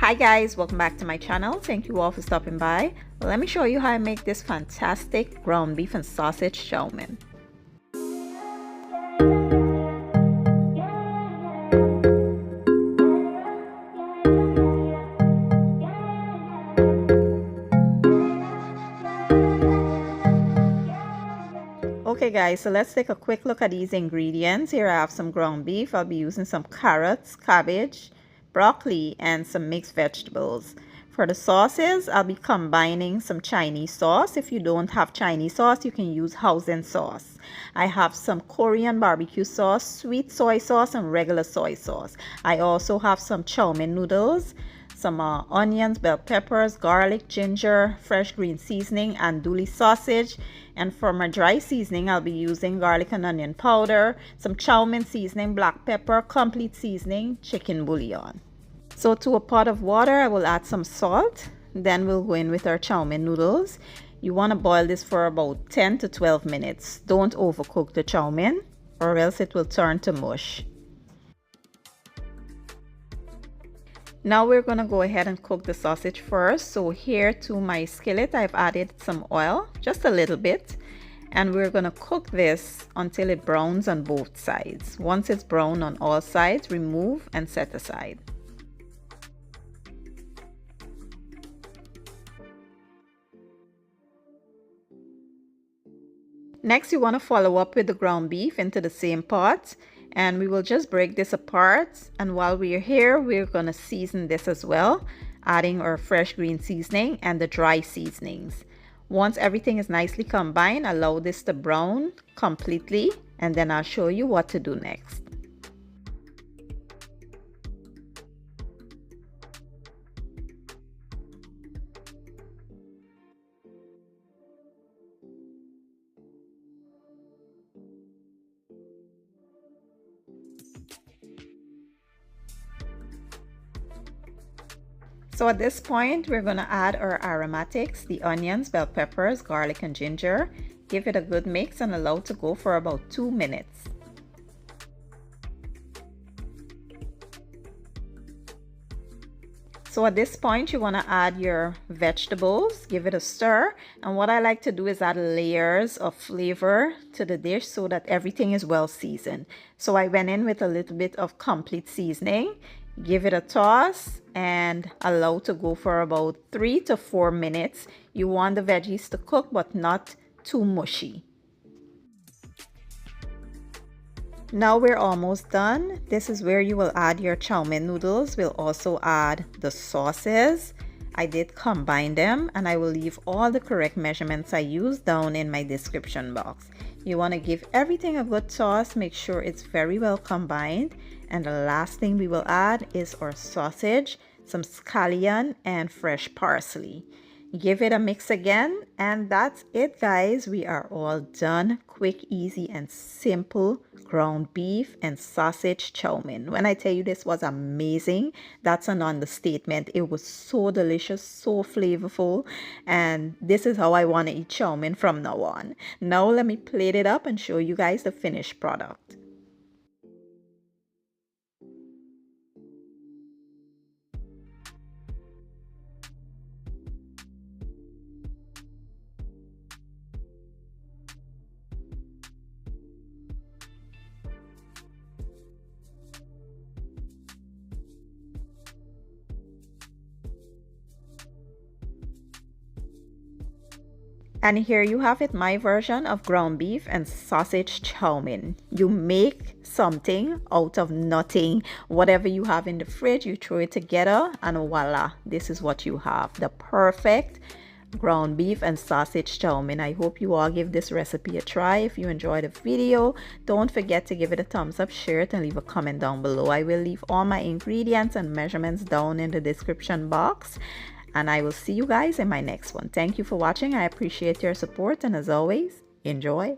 Hi guys, welcome back to my channel. Thank you all for stopping by. Let me show you how I make this fantastic ground beef and sausage chow mein. Okay guys, so let's take a quick look at these ingredients. Here I have some ground beef. I'll be using some carrots, cabbage, broccoli, and some mixed vegetables. For the sauces, I'll be combining some Chinese sauce. If you don't have Chinese sauce, you can use hoisin sauce. I have some Korean barbecue sauce, sweet soy sauce, and regular soy sauce. I also have some chow mein noodles, some onions, bell peppers, garlic, ginger, fresh green seasoning, andouille sausage. And for my dry seasoning, I'll be using garlic and onion powder, some chow mein seasoning, black pepper, complete seasoning, chicken bouillon. So to a pot of water, I will add some salt. Then we'll go in with our chow mein noodles. You want to boil this for about 10 to 12 minutes. Don't overcook the chow mein or else it will turn to mush. Now we're going to go ahead and cook the sausage first. So here to my skillet, I've added some oil, just a little bit. And we're going to cook this until it browns on both sides. Once it's brown on all sides, remove and set aside. Next, you want to follow up with the ground beef into the same pot. And we will just break this apart, and while we're here, we're gonna season this as well, adding our fresh green seasoning and the dry seasonings. Once everything is nicely combined, allow this to brown completely, and then I'll show you what to do next. So at this point, we're going to add our aromatics, the onions, bell peppers, garlic, and ginger. Give it a good mix and allow to go for about 2 minutes. So at this point, you want to add your vegetables, give it a stir. And what I like to do is add layers of flavor to the dish so that everything is well seasoned. So I went in with a little bit of complete seasoning. Give it a toss and allow to go for about 3 to 4 minutes. You want the veggies to cook but not too mushy. Now we're almost done. This is where you will add your chow mein noodles. We'll also add the sauces. I did combine them, and I will leave all the correct measurements I used down in my description box. You want to give everything a good toss, make sure it's very well combined. And the last thing we will add is our sausage, some scallion, and fresh parsley. Give it a mix again, and that's it guys. We are all done. Quick, easy, and simple ground beef and sausage chow mein. When I tell you this was amazing, that's an understatement. It was so delicious, so flavorful, and this is how I want to eat chow mein from now on. Now let me plate it up and show you guys the finished product. And here you have it, my version of ground beef and sausage chow mein. You make something out of nothing. Whatever you have in the fridge, you throw it together and voila, this is what you have. The perfect ground beef and sausage chow mein. I hope you all give this recipe a try. If you enjoyed the video, don't forget to give it a thumbs up, share it, and leave a comment down below. I will leave all my ingredients and measurements down in the description box. And I will see you guys in my next one. Thank you for watching. I appreciate your support. And as always, enjoy.